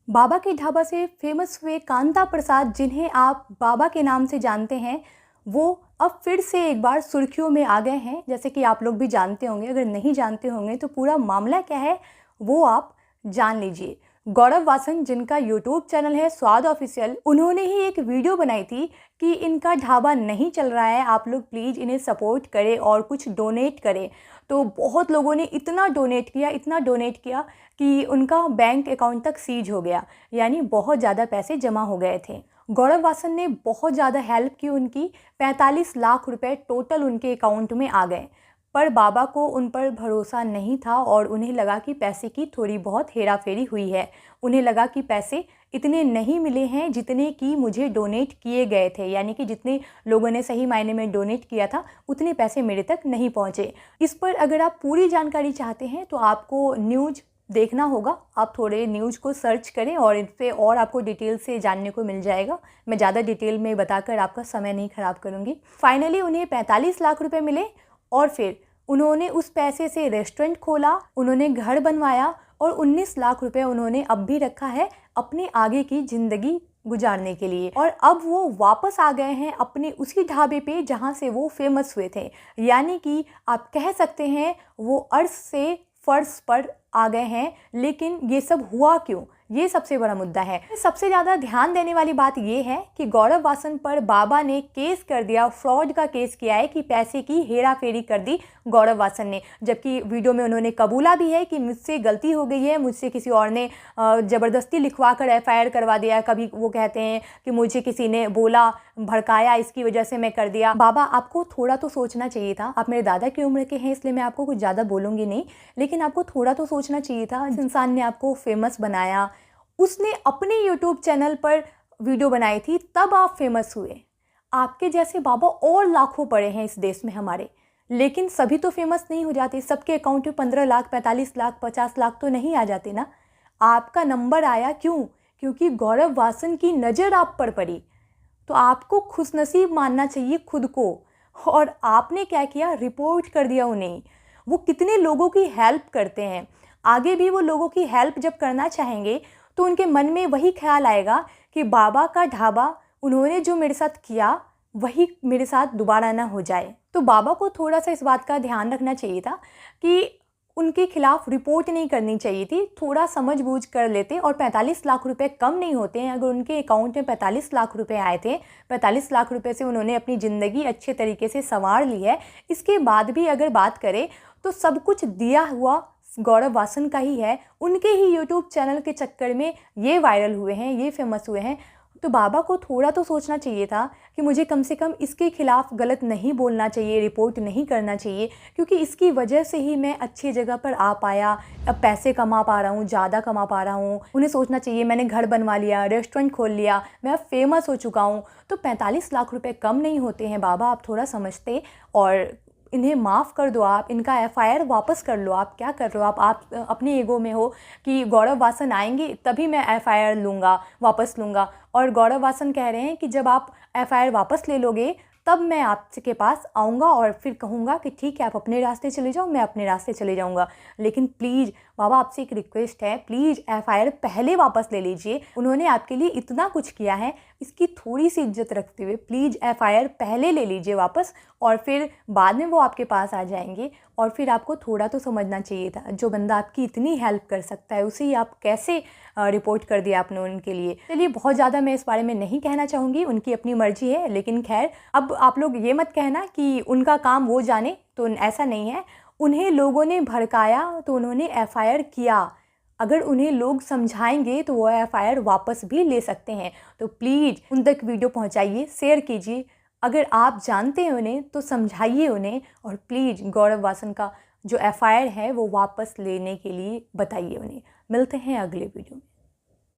बाबा के ढाबा से फेमस हुए कांता प्रसाद, जिन्हें आप बाबा के नाम से जानते हैं, वो अब फिर से एक बार सुर्खियों में आ गए हैं। जैसे कि आप लोग भी जानते होंगे, अगर नहीं जानते होंगे तो पूरा मामला क्या है वो आप जान लीजिए। गौरव वासन, जिनका यूट्यूब चैनल है स्वाद ऑफिशियल, उन्होंने ही एक वीडियो बनाई थी कि इनका ढाबा नहीं चल रहा है, आप लोग प्लीज़ इन्हें सपोर्ट करें और कुछ डोनेट करें। तो बहुत लोगों ने इतना डोनेट किया कि उनका बैंक अकाउंट तक सीज हो गया, यानी बहुत ज़्यादा पैसे जमा हो गए थे। गौरव वासन ने बहुत ज़्यादा हेल्प की उनकी, 45 लाख रुपए टोटल उनके अकाउंट में आ गए। पर बाबा को उन पर भरोसा नहीं था और उन्हें लगा कि पैसे की थोड़ी बहुत हेरा फेरी हुई है। उन्हें लगा कि पैसे इतने नहीं मिले हैं जितने कि मुझे डोनेट किए गए थे, यानी कि जितने लोगों ने सही मायने में डोनेट किया था उतने पैसे मेरे तक नहीं पहुंचे। इस पर अगर आप पूरी जानकारी चाहते हैं तो आपको न्यूज़ देखना होगा। आप थोड़े न्यूज़ को सर्च करें और इन पर और आपको डिटेल से जानने को मिल जाएगा। मैं ज़्यादा डिटेल में बताकर आपका समय नहीं ख़राब करूँगी। फाइनली उन्हें 45 लाख रुपये मिले और फिर उन्होंने उस पैसे से रेस्टोरेंट खोला, उन्होंने घर बनवाया और 19 लाख रुपए उन्होंने अब भी रखा है अपने आगे की ज़िंदगी गुजारने के लिए। और अब वो वापस आ गए हैं अपने उसी ढाबे पे जहाँ से वो फेमस हुए थे, यानी कि आप कह सकते हैं वो अर्श से फर्श पर आ गए हैं। लेकिन ये सब हुआ क्यों, ये सबसे बड़ा मुद्दा है। सबसे ज़्यादा ध्यान देने वाली बात ये है कि गौरव वासन पर बाबा ने केस कर दिया, फ्रॉड का केस किया है कि पैसे की हेरा फेरी कर दी गौरव वासन ने। जबकि वीडियो में उन्होंने कबूला भी है कि मुझसे गलती हो गई है, मुझसे किसी और ने ज़बरदस्ती लिखवा कर FIR करवा दिया। कभी वो कहते हैं कि मुझे किसी ने बोला, भड़काया, इसकी वजह से मैं कर दिया। बाबा, आपको थोड़ा तो सोचना चाहिए था। आप मेरे दादा की उम्र के हैं इसलिए मैं आपको कुछ ज़्यादा बोलूँगी नहीं, लेकिन आपको थोड़ा तो सोचना चाहिए था। इस इंसान ने आपको फेमस बनाया, उसने अपने यूट्यूब चैनल पर वीडियो बनाई थी, तब आप फेमस हुए। आपके जैसे बाबा और लाखों पड़े हैं इस देश में हमारे, लेकिन सभी तो फेमस नहीं हो जाते। सबके अकाउंट में 15 लाख, 45 लाख, 50 लाख तो नहीं आ जाते ना। आपका नंबर आया क्यों? क्योंकि गौरव वासन की नज़र आप पर पड़ी। तो आपको खुशनसीब मानना चाहिए खुद को। और आपने क्या किया? रिपोर्ट कर दिया उन्हें। वो कितने लोगों की हेल्प करते हैं। आगे भी वो लोगों की हेल्प जब करना चाहेंगे तो उनके मन में वही ख्याल आएगा कि बाबा का ढाबा, उन्होंने जो मेरे साथ किया वही मेरे साथ दोबारा ना हो जाए। तो बाबा को थोड़ा सा इस बात का ध्यान रखना चाहिए था कि उनके खिलाफ रिपोर्ट नहीं करनी चाहिए थी, थोड़ा समझ बूझ कर लेते। और 45 लाख रुपए कम नहीं होते हैं। अगर उनके अकाउंट में 45 लाख रुपए आए थे, 45 लाख रुपए से उन्होंने अपनी ज़िंदगी अच्छे तरीके से संवार ली है। इसके बाद भी अगर बात करें तो सब कुछ दिया हुआ गौरव वासन का ही है। उनके ही यूट्यूब चैनल के चक्कर में ये वायरल हुए हैं, ये फेमस हुए हैं। तो बाबा को थोड़ा तो सोचना चाहिए था कि मुझे कम से कम इसके खिलाफ गलत नहीं बोलना चाहिए, रिपोर्ट नहीं करना चाहिए, क्योंकि इसकी वजह से ही मैं अच्छी जगह पर आ पाया, अब पैसे कमा पा रहा हूँ, ज़्यादा कमा पा रहा हूँ। उन्हें सोचना चाहिए, मैंने घर बनवा लिया, रेस्टोरेंट खोल लिया, मैं अब फेमस हो चुका हूँ। तो 45 लाख रुपए कम नहीं होते हैं बाबा, आप थोड़ा समझते और इन्हें माफ़ कर दो। आप इनका FIR वापस कर लो। आप क्या कर रहे हो? आप अपने ईगो में हो कि गौरव वासन आएंगे तभी मैं FIR लूँगा, वापस लूँगा। और गौरव वासन कह रहे हैं कि जब आप FIR वापस ले लोगे तब मैं आपके पास आऊँगा और फिर कहूँगा कि ठीक है, आप अपने रास्ते चले जाओ, मैं अपने रास्ते चले जाऊँगा। लेकिन प्लीज़ बाबा, आपसे एक रिक्वेस्ट है, प्लीज़ FIR पहले वापस ले लीजिए। उन्होंने आपके लिए इतना कुछ किया है, इसकी थोड़ी सी इज्जत रखते हुए प्लीज़ FIR पहले ले लीजिए वापस, और फिर बाद में वो आपके पास आ जाएंगे। और फिर आपको थोड़ा तो समझना चाहिए था, जो बंदा आपकी इतनी हेल्प कर सकता है उसे ही आप कैसे रिपोर्ट कर दिया आपने उनके लिए। चलिए, बहुत ज़्यादा मैं इस बारे में नहीं कहना चाहूँगी, उनकी अपनी मर्जी है। लेकिन खैर, अब आप लोग ये मत कहना कि उनका काम वो जाने, तो ऐसा नहीं है। उन्हें लोगों ने भड़काया तो उन्होंने FIR किया। अगर उन्हें लोग समझाएंगे तो वो FIR वापस भी ले सकते हैं। तो प्लीज़ उन तक वीडियो पहुंचाइए, शेयर कीजिए। अगर आप जानते हैं उन्हें तो समझाइए उन्हें, और प्लीज़ गौरव वासन का जो FIR है वो वापस लेने के लिए बताइए उन्हें। मिलते हैं अगले वीडियो में।